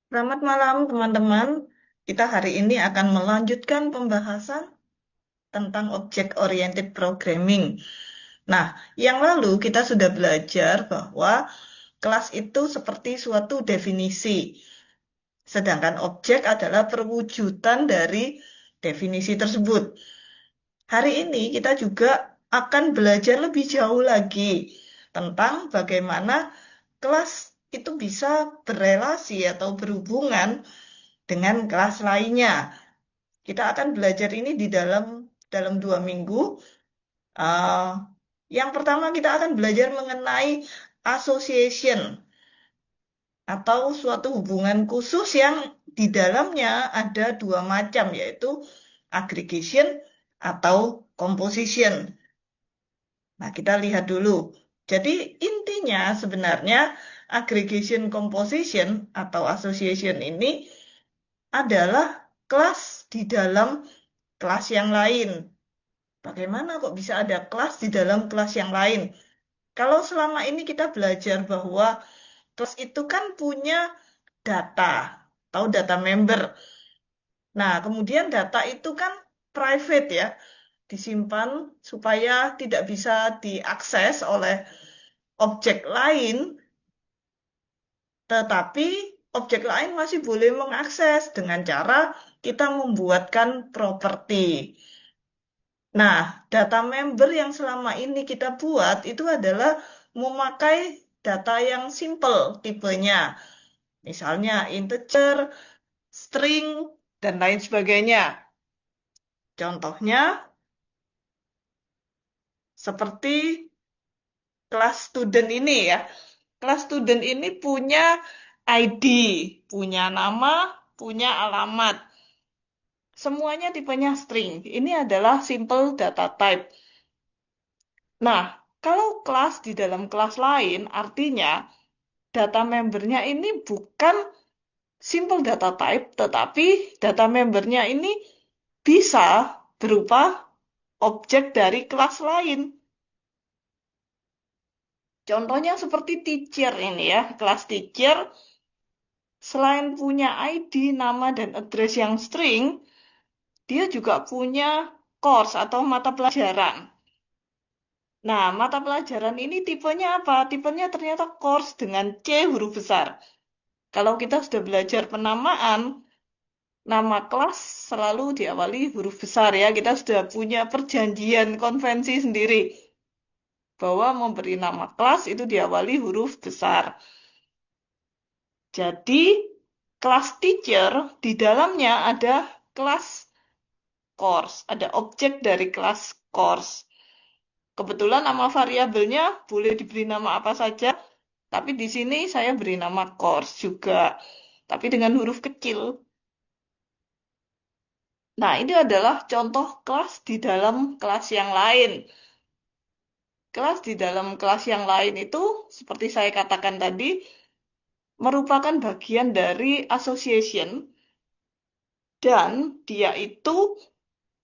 Selamat malam, teman-teman. Kita hari ini akan melanjutkan pembahasan tentang Object-Oriented Programming. Nah, yang lalu kita sudah belajar bahwa kelas itu seperti suatu definisi, sedangkan objek adalah perwujudan dari definisi tersebut. Hari ini kita juga akan belajar lebih jauh lagi tentang bagaimana kelas itu bisa berelasi atau berhubungan dengan kelas lainnya. Kita akan belajar ini di dalam 2 minggu. Uh, yang pertama kita akan belajar mengenai association atau suatu hubungan khusus yang di dalamnya ada dua macam, yaitu aggregation atau composition. Nah, kita lihat dulu. Jadi intinya sebenarnya aggregation composition atau association ini adalah kelas di dalam kelas yang lain. Bagaimana kok bisa ada kelas di dalam kelas yang lain? Kalau selama ini kita belajar bahwa kelas itu kan punya data atau data member. Nah, kemudian data itu kan private ya, disimpan supaya tidak bisa diakses oleh objek lain, tetapi objek lain masih boleh mengakses dengan cara kita membuatkan properti. Nah, data member yang selama ini kita buat itu adalah memakai data yang simple tipenya. Misalnya integer, string, dan lain sebagainya. Contohnya seperti kelas student ini ya. Kelas student ini punya ID, punya nama, punya alamat. Semuanya tipenya string. Ini adalah simple data type. Nah, kalau kelas di dalam kelas lain, artinya data membernya ini bukan simple data type, tetapi data membernya ini bisa berupa objek dari kelas lain. Contohnya seperti teacher ini ya, kelas teacher selain punya ID, nama, dan address yang string, dia juga punya course atau mata pelajaran. Nah, mata pelajaran ini tipenya apa? Tipenya ternyata course dengan C huruf besar. Kalau kita sudah belajar penamaan, nama kelas selalu diawali huruf besar ya. Kita sudah punya perjanjian konvensi sendiri bahwa memberi nama kelas itu diawali huruf besar. Jadi, kelas teacher di dalamnya ada kelas course, ada objek dari kelas course. Kebetulan nama variabelnya boleh diberi nama apa saja, tapi di sini saya beri nama course juga, tapi dengan huruf kecil. Nah, ini adalah contoh kelas di dalam kelas yang lain. Kelas di dalam kelas yang lain itu, seperti saya katakan tadi, merupakan bagian dari association, dan dia itu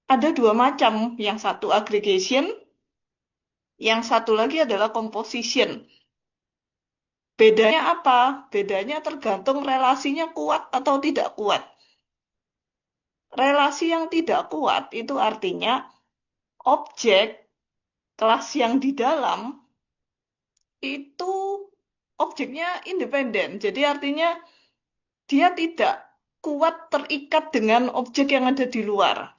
ada dua macam. Yang satu aggregation, yang satu lagi adalah composition. Bedanya apa? Bedanya tergantung relasinya kuat atau tidak kuat. Relasi yang tidak kuat itu artinya objek kelas yang di dalam itu objeknya independen. Jadi artinya dia tidak kuat terikat dengan objek yang ada di luar.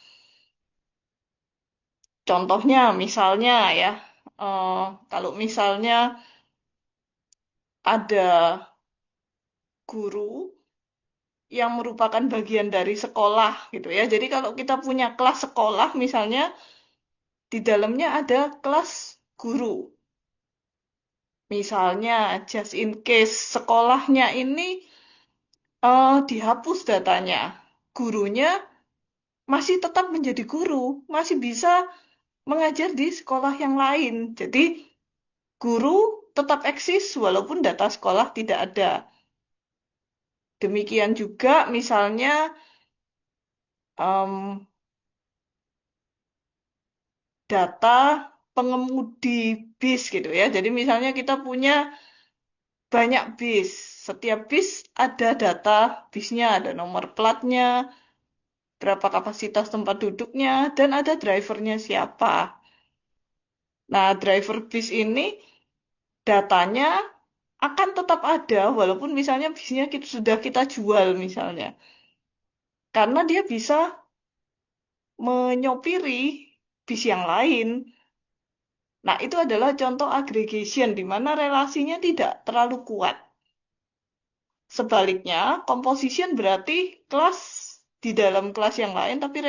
Contohnya misalnya ya, eh, kalau misalnya ada guru yang merupakan bagian dari sekolah gitu ya. Jadi kalau kita punya kelas sekolah misalnya di dalamnya ada kelas guru. Misalnya just in case sekolahnya ini dihapus datanya. Gurunya masih tetap menjadi guru, masih bisa mengajar di sekolah yang lain. Jadi guru tetap eksis walaupun data sekolah tidak ada. Demikian juga misalnya em, data pengemudi bis gitu ya. Jadi misalnya kita punya banyak bis. Setiap bis ada data bisnya, ada nomor platnya, berapa kapasitas tempat duduknya, dan ada drivernya siapa. Nah, driver bis ini datanya akan tetap ada, walaupun misalnya bisnya sudah kita jual misalnya. Karena dia bisa menyopiri bis yang lain. Nah, itu adalah contoh aggregation di mana relasinya tidak terlalu kuat. Sebaliknya, composition berarti kelas di dalam kelas yang lain, tapi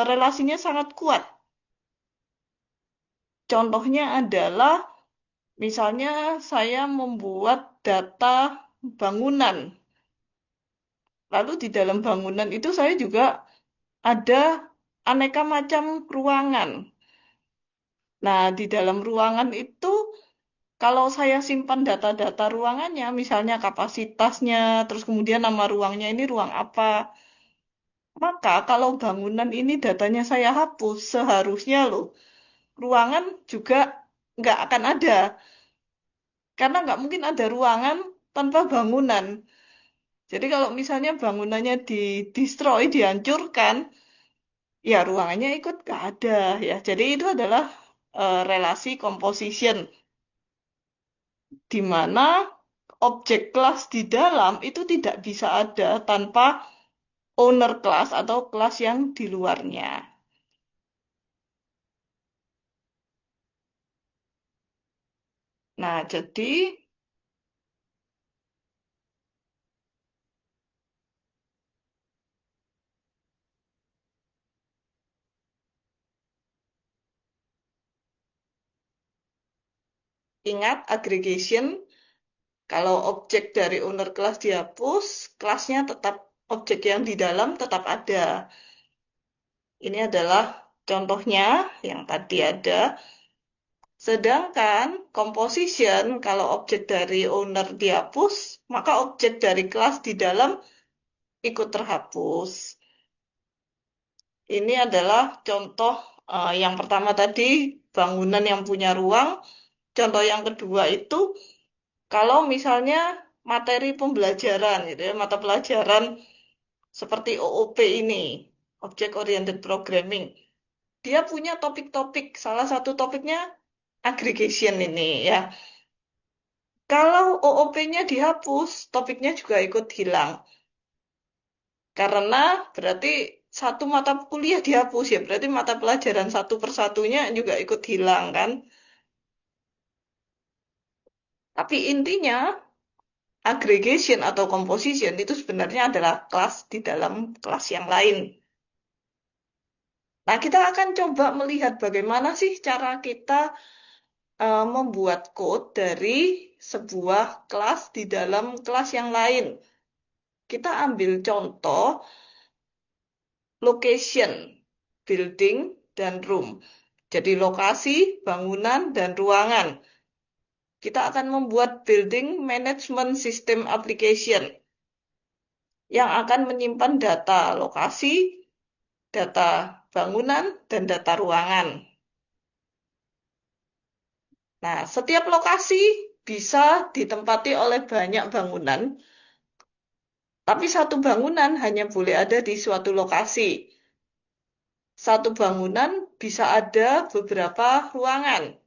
relasinya sangat kuat. Contohnya adalah, misalnya saya membuat data bangunan. Lalu di dalam bangunan itu saya juga ada aneka macam ruangan. Nah, di dalam ruangan itu kalau saya simpan data-data ruangannya, misalnya kapasitasnya, terus kemudian nama ruangnya ini ruang apa, maka kalau bangunan ini datanya saya hapus, seharusnya loh, ruangan juga nggak akan ada. Karena nggak mungkin ada ruangan tanpa bangunan. Jadi kalau misalnya bangunannya di-destroy, dihancurkan, ya ruangannya ikut nggak ada ya. Jadi itu adalah relasi composition, di mana objek kelas di dalam itu tidak bisa ada tanpa owner kelas atau kelas yang di luarnya. Nah, jadi ingat aggregation, kalau objek dari owner kelas dihapus, kelasnya tetap, objek yang di dalam tetap ada. Ini adalah contohnya yang tadi ada. Sedangkan composition, kalau objek dari owner dihapus, maka objek dari kelas di dalam ikut terhapus. Ini adalah contoh yang pertama tadi, bangunan yang punya ruang. Contoh yang kedua itu, kalau misalnya materi pembelajaran, gitu ya, mata pelajaran seperti OOP ini, Object Oriented Programming, dia punya topik-topik. Salah satu topiknya aggregation ini ya. Kalau OOP-nya dihapus, topiknya juga ikut hilang. Karena berarti satu mata kuliah dihapus ya, berarti mata pelajaran satu persatunya juga ikut hilang kan. Tapi intinya aggregation atau composition itu sebenarnya adalah kelas di dalam kelas yang lain. Nah, kita akan coba melihat bagaimana sih cara kita membuat code dari sebuah kelas di dalam kelas yang lain. Kita ambil contoh location, building, dan room. Jadi lokasi, bangunan, dan ruangan. Kita akan membuat building management system application yang akan menyimpan data lokasi, data bangunan, dan data ruangan. Nah, setiap lokasi bisa ditempati oleh banyak bangunan, tapi satu bangunan hanya boleh ada di suatu lokasi. Satu bangunan bisa ada beberapa ruangan.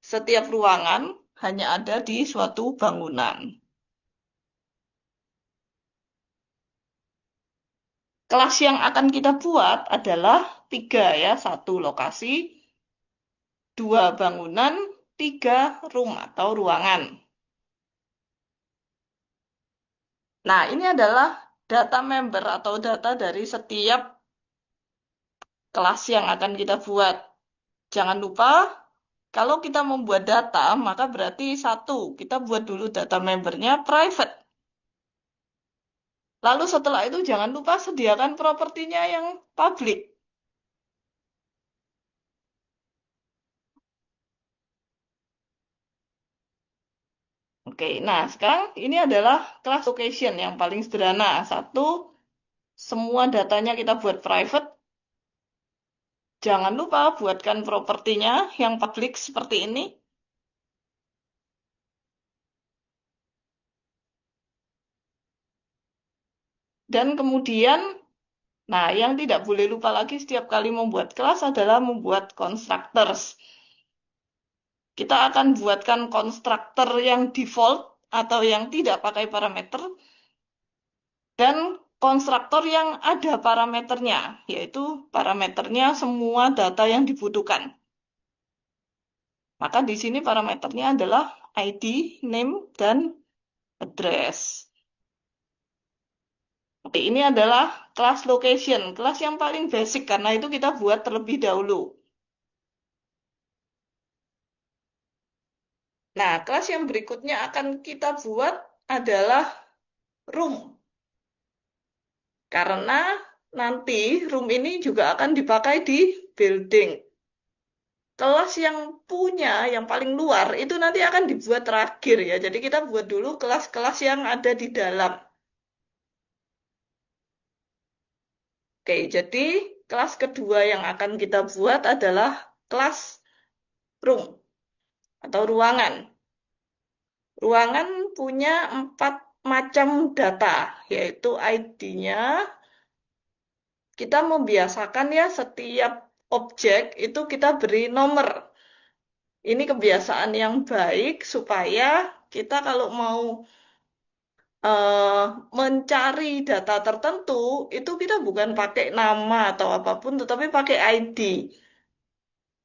Setiap ruangan hanya ada di suatu bangunan. Kelas yang akan kita buat adalah tiga ya, satu lokasi, dua bangunan, tiga room atau ruangan. Nah, ini adalah data member atau data dari setiap kelas yang akan kita buat. Jangan lupa, kalau kita membuat data, maka berarti satu, kita buat dulu data membernya private. Lalu setelah itu jangan lupa sediakan propertinya yang public. Oke, nah sekarang ini adalah class location yang paling sederhana. Satu, semua datanya kita buat private. Jangan lupa buatkan propertinya yang public seperti ini. Dan kemudian, nah yang tidak boleh lupa lagi setiap kali membuat kelas adalah membuat constructors. Kita akan buatkan konstruktor yang default atau yang tidak pakai parameter dan konstruktor yang ada parameternya, yaitu parameternya semua data yang dibutuhkan. Maka di sini parameternya adalah ID, name, dan address. Oke, ini adalah kelas location, kelas yang paling basic karena itu kita buat terlebih dahulu. Nah, kelas yang berikutnya akan kita buat adalah room. Karena nanti room ini juga akan dipakai di building. Kelas yang punya, yang paling luar, itu nanti akan dibuat terakhir ya. Jadi kita buat dulu kelas-kelas yang ada di dalam. Oke, jadi kelas kedua yang akan kita buat adalah kelas room atau ruangan. Ruangan punya 4 macam data, yaitu ID-nya. Kita membiasakan ya setiap objek itu kita beri nomor. Ini kebiasaan yang baik supaya kita kalau mau eh, mencari data tertentu, itu kita bukan pakai nama atau apapun, tetapi pakai ID.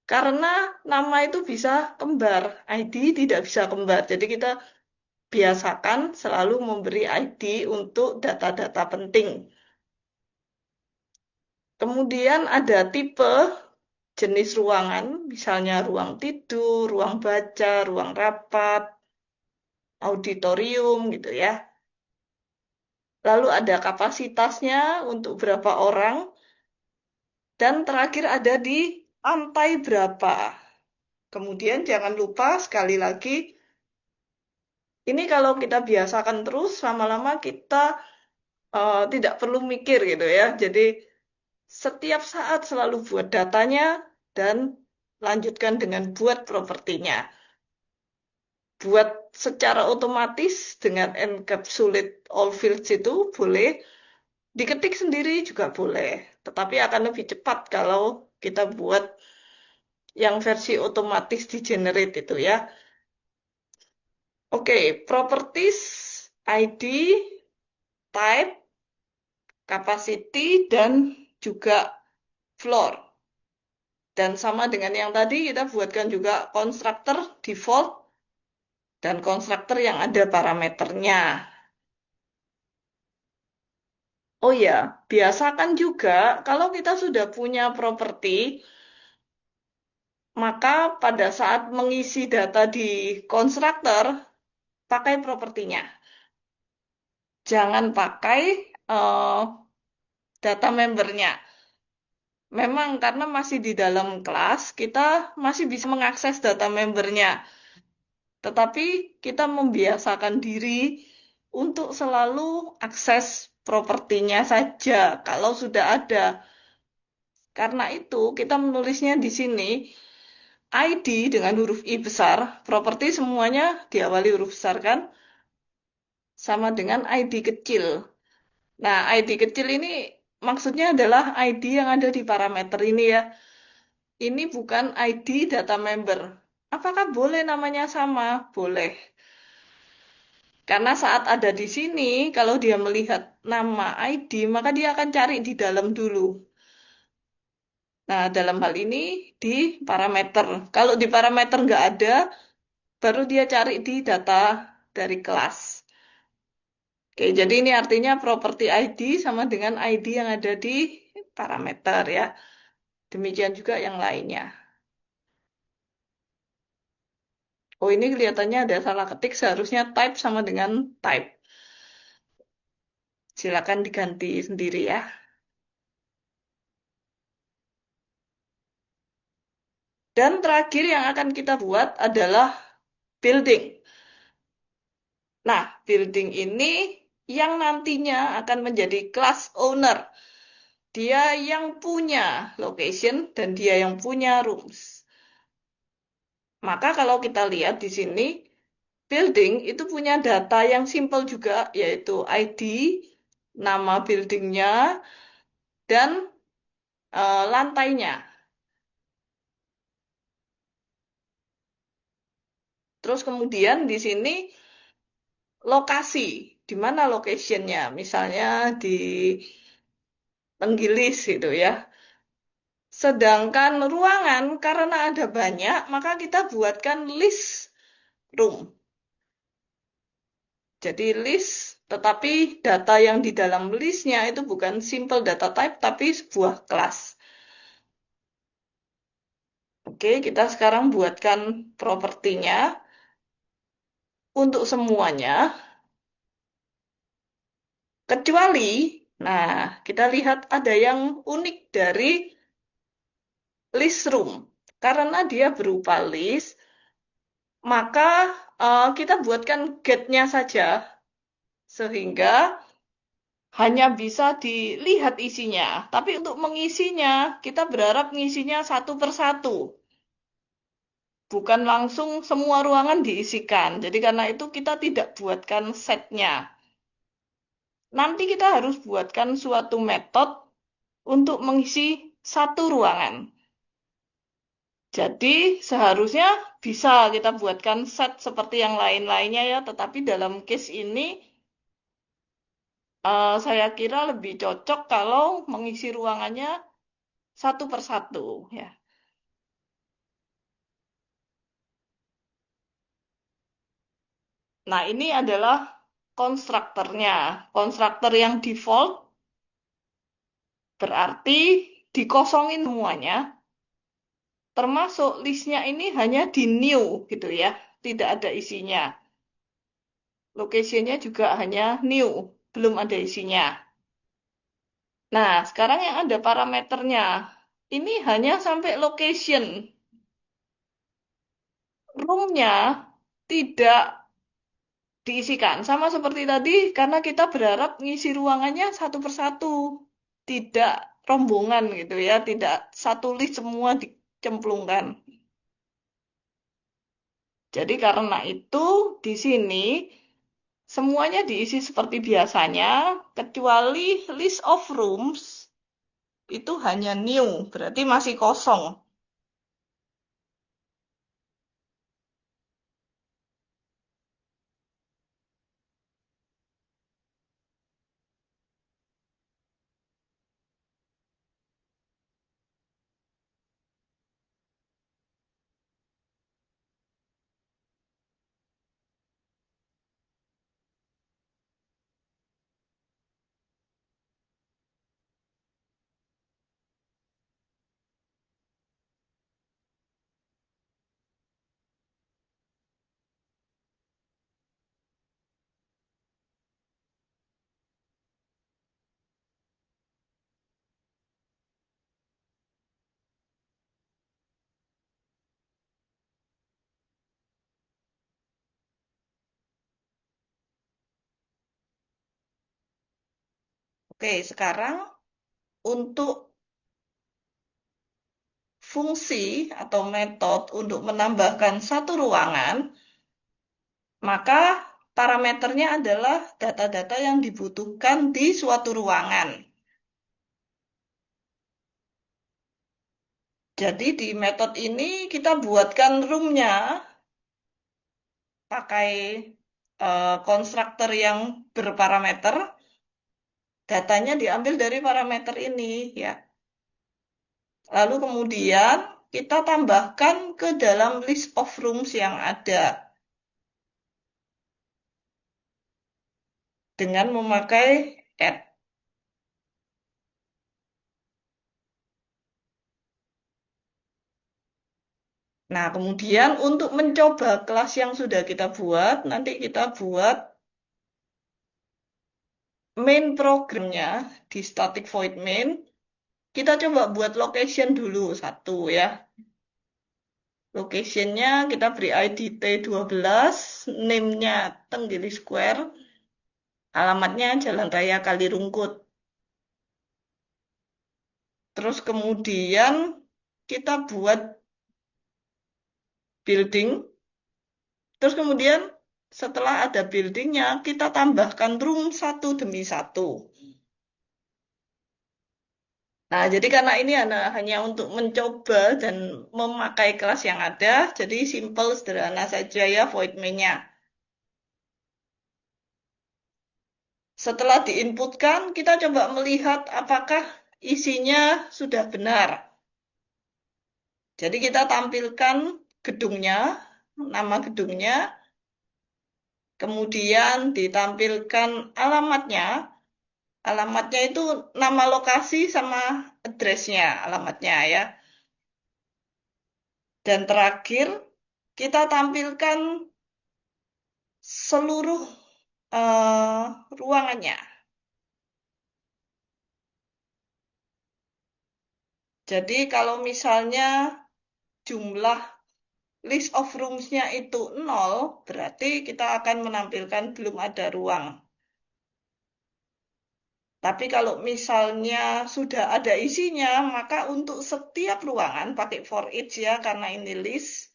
Karena nama itu bisa kembar, ID tidak bisa kembar. Jadi kita biasakan selalu memberi ID untuk data-data penting. Kemudian ada tipe jenis ruangan, misalnya ruang tidur, ruang baca, ruang rapat, auditorium gitu ya. Lalu ada kapasitasnya untuk berapa orang, dan terakhir ada di lantai berapa. Kemudian jangan lupa sekali lagi, ini kalau kita biasakan terus, lama-lama kita tidak perlu mikir gitu ya. Jadi setiap saat selalu buat datanya dan lanjutkan dengan buat propertinya. Buat secara otomatis dengan encapsulate all fields itu boleh, diketik sendiri juga boleh. Tetapi akan lebih cepat kalau kita buat yang versi otomatis di generate itu ya. Oke, properties, ID, type, capacity, dan juga floor. Dan sama dengan yang tadi, kita buatkan juga konstruktor default dan konstruktor yang ada parameternya. Oh ya, biasakan juga kalau kita sudah punya properti, maka pada saat mengisi data di konstruktor, pakai propertinya. Jangan pakai eh, data membernya. Memang karena masih di dalam kelas, kita masih bisa mengakses data membernya. Tetapi kita membiasakan diri untuk selalu akses propertinya saja kalau sudah ada. Karena itu kita menulisnya di sini ID dengan huruf I besar, properti semuanya diawali huruf besar kan, sama dengan ID kecil. Nah, ID kecil ini maksudnya adalah ID yang ada di parameter ini ya. Ini bukan ID data member. Apakah boleh namanya sama? Boleh. Karena saat ada di sini, kalau dia melihat nama ID, maka dia akan cari di dalam dulu. Nah, dalam hal ini di parameter. Kalau di parameter nggak ada, baru dia cari di data dari kelas. Oke, jadi ini artinya property ID sama dengan ID yang ada di parameter ya. Demikian juga yang lainnya. Oh, ini kelihatannya ada salah ketik, seharusnya type sama dengan type. Silakan diganti sendiri ya. Dan terakhir yang akan kita buat adalah building. Nah, building ini yang nantinya akan menjadi class owner. Dia yang punya location dan dia yang punya rooms. Maka kalau kita lihat di sini, building itu punya data yang simple juga, yaitu ID, nama buildingnya, dan lantainya. Terus kemudian di sini lokasi, di mana locationnya, misalnya di Tenggilis gitu ya. Sedangkan ruangan, karena ada banyak, maka kita buatkan list room. Jadi list, tetapi data yang di dalam listnya itu bukan simple data type, tapi sebuah kelas. Oke, kita sekarang buatkan propertinya untuk semuanya, kecuali, nah, kita lihat ada yang unik dari list room. Karena dia berupa list, maka kita buatkan get-nya saja, sehingga hanya bisa dilihat isinya. Tapi untuk mengisinya, kita berharap mengisinya satu per satu. Bukan langsung semua ruangan diisikan. Jadi karena itu kita tidak buatkan setnya. Nanti kita harus buatkan suatu metode untuk mengisi satu ruangan. Jadi seharusnya bisa kita buatkan set seperti yang lain-lainnya ya, tetapi dalam case ini saya kira lebih cocok kalau mengisi ruangannya satu per satu ya. Nah, ini adalah konstruktornya. Konstruktor yang default berarti dikosongin semuanya, termasuk listnya ini hanya di new gitu ya, tidak ada isinya. Location-nya juga hanya new, belum ada isinya. Nah, sekarang yang ada parameternya, ini hanya sampai location. Room-nya tidak diisikan. Sama seperti tadi, karena kita berharap ngisi ruangannya satu persatu. Tidak rombongan gitu ya, tidak satu list semua dicemplungkan. Jadi karena itu di sini semuanya diisi seperti biasanya, kecuali list of rooms itu hanya new, berarti masih kosong. Oke, sekarang untuk fungsi atau metode untuk menambahkan satu ruangan, maka parameternya adalah data-data yang dibutuhkan di suatu ruangan. Jadi di metode ini kita buatkan room-nya pakai konstruktor yang berparameter, datanya diambil dari parameter ini ya. Lalu kemudian kita tambahkan ke dalam list of rooms yang ada dengan memakai add. Nah, kemudian untuk mencoba kelas yang sudah kita buat, nanti kita buat main programnya di static void main. Kita coba buat location dulu satu ya. Locationnya kita beri ID T12, name-nya Tenggiri Square, alamatnya Jalan Raya Kalirungkut. Terus kemudian kita buat building. Terus kemudian setelah ada buildingnya, kita tambahkan room satu demi satu. Nah, jadi karena ini hanya untuk mencoba dan memakai kelas yang ada, jadi simple, sederhana saja ya void main-nya. Setelah diinputkan, kita coba melihat apakah isinya sudah benar. Jadi kita tampilkan gedungnya, nama gedungnya, kemudian ditampilkan alamatnya. Alamatnya itu nama lokasi sama addressnya, alamatnya ya. Dan terakhir, kita tampilkan seluruh ruangannya. Jadi kalau misalnya jumlah list of rooms-nya itu nol, berarti kita akan menampilkan belum ada ruang. Tapi kalau misalnya sudah ada isinya, maka untuk setiap ruangan pakai for each ya, karena ini list.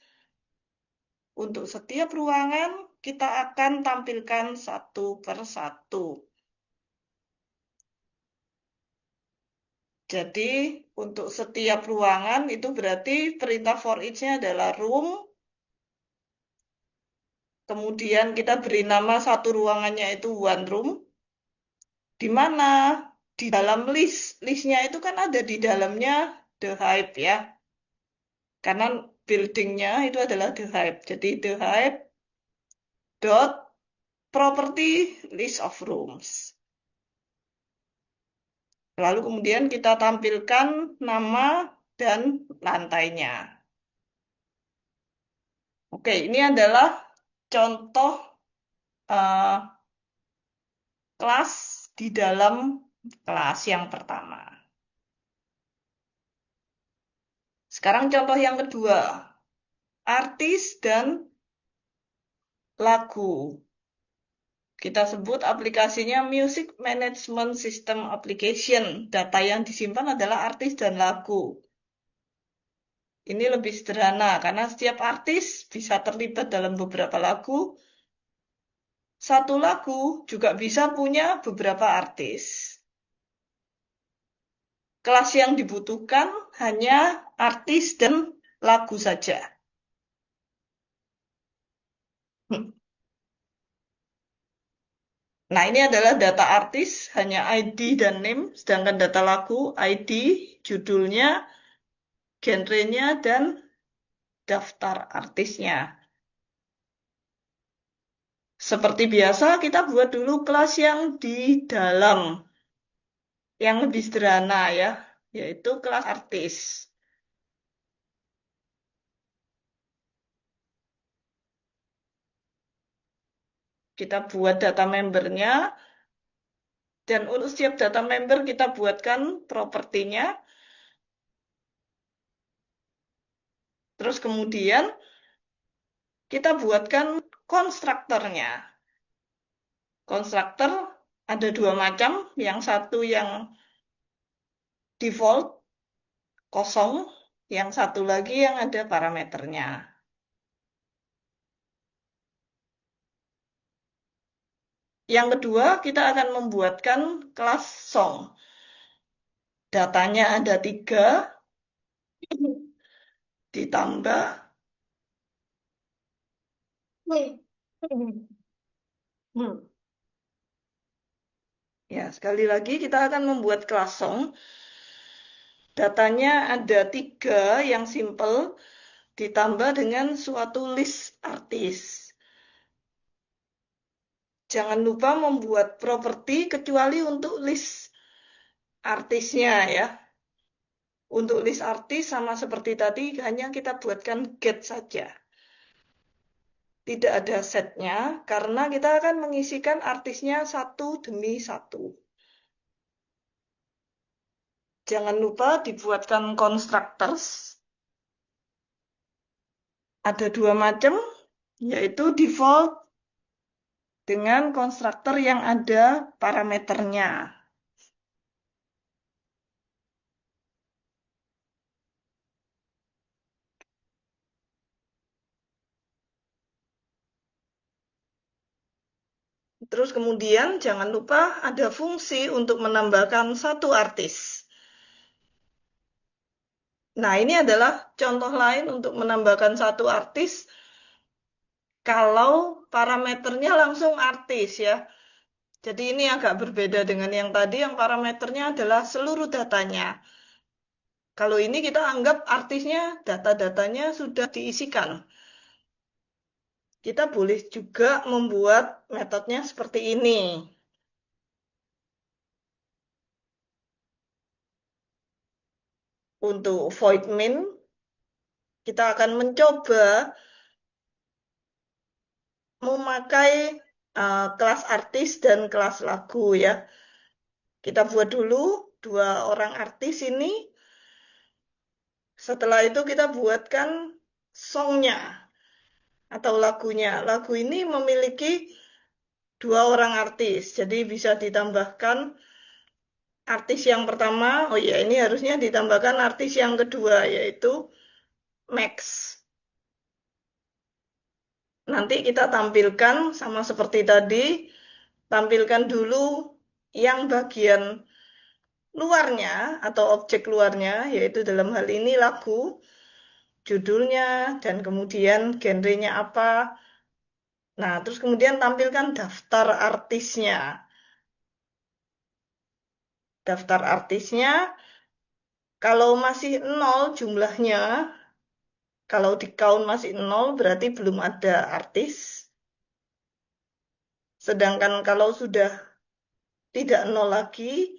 Untuk setiap ruangan kita akan tampilkan satu per satu. Jadi untuk setiap ruangan itu berarti perintah for each-nya adalah room. Kemudian kita beri nama satu ruangannya itu one room. Di mana di dalam listnya itu kan ada di dalamnya the Hive ya. Karena buildingnya itu adalah the Hive. Jadi the Hive dot property list of rooms. Lalu kemudian kita tampilkan nama dan lantainya. Oke, ini adalah contoh eh, kelas di dalam kelas yang pertama. Sekarang contoh yang kedua, artis dan lagu. Kita sebut aplikasinya Music Management System Application. Data yang disimpan adalah artis dan lagu. Ini lebih sederhana karena setiap artis bisa terlibat dalam beberapa lagu. Satu lagu juga bisa punya beberapa artis. Kelas yang dibutuhkan hanya artis dan lagu saja. Nah, ini adalah data artis, hanya ID dan name, sedangkan data lagu, ID, judulnya, genrenya, dan daftar artisnya. Seperti biasa, kita buat dulu kelas yang di dalam, yang lebih sederhana ya, yaitu kelas artis. Kita buat data membernya, dan untuk setiap data member kita buatkan propertinya. Terus kemudian kita buatkan konstruktornya. Konstruktor ada dua macam, yang satu yang default, kosong, yang satu lagi yang ada parameternya. Yang kedua, kita akan membuatkan kelas song. Datanya ada tiga, ditambah. Hmm. Ya, sekali lagi kita akan membuat kelas song. Datanya ada tiga yang simple, ditambah dengan suatu list artis. Jangan lupa membuat properti kecuali untuk list artisnya ya. Untuk list artis sama seperti tadi hanya kita buatkan get saja. Tidak ada setnya karena kita akan mengisikan artisnya satu demi satu. Jangan lupa dibuatkan constructors. Ada dua macam, yaitu default dengan konstruktor yang ada parameternya. Terus kemudian jangan lupa ada fungsi untuk menambahkan satu artis. Nah, ini adalah contoh lain untuk menambahkan satu artis kalau parameternya langsung artis ya. Jadi ini agak berbeda dengan yang tadi, yang parameternya adalah seluruh datanya. Kalau ini kita anggap artisnya, data-datanya sudah diisikan. Kita boleh juga membuat metodenya seperti ini. Untuk void min, kita akan mencoba memakai kelas artis dan kelas lagu ya. Kita buat dulu dua orang artis ini. Setelah itu kita buatkan songnya atau lagunya. Lagu ini memiliki dua orang artis. Jadi bisa ditambahkan artis yang pertama. Oh ya, ini harusnya ditambahkan artis yang kedua, yaitu Max. Nanti kita tampilkan sama seperti tadi. Tampilkan dulu yang bagian luarnya atau objek luarnya, yaitu dalam hal ini lagu, judulnya, dan kemudian genrenya apa. Nah, terus kemudian tampilkan daftar artisnya. Daftar artisnya, kalau masih nol jumlahnya, kalau di count masih nol berarti belum ada artis. Sedangkan kalau sudah tidak nol lagi,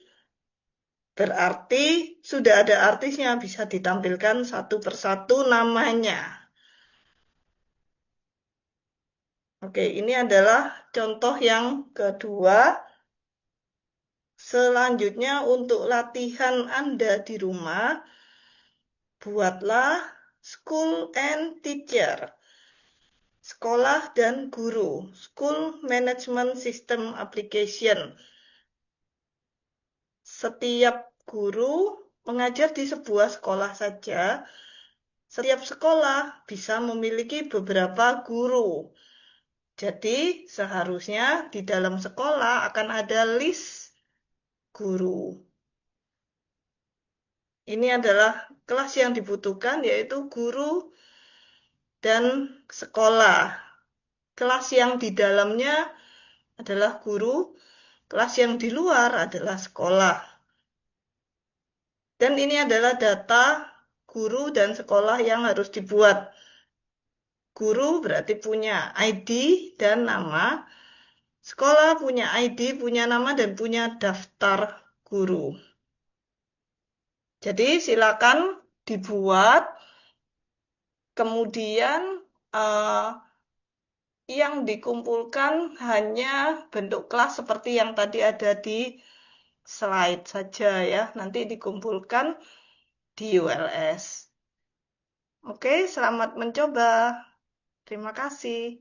berarti sudah ada artisnya, bisa ditampilkan satu persatu namanya. Oke, ini adalah contoh yang kedua. Selanjutnya untuk latihan Anda di rumah, buatlah school and teacher. Sekolah dan guru. School Management System Application. Setiap guru mengajar di sebuah sekolah saja. Setiap sekolah bisa memiliki beberapa guru. Jadi, seharusnya di dalam sekolah akan ada list guru. Ini adalah kelas yang dibutuhkan, yaitu guru dan sekolah. Kelas yang di dalamnya adalah guru, kelas yang di luar adalah sekolah. Dan ini adalah data guru dan sekolah yang harus dibuat. Guru berarti punya ID dan nama. Sekolah punya ID, punya nama, dan punya daftar guru. Jadi silakan dibuat, kemudian eh, yang dikumpulkan hanya bentuk kelas seperti yang tadi ada di slide saja ya. Nanti dikumpulkan di ULS. Oke, selamat mencoba. Terima kasih.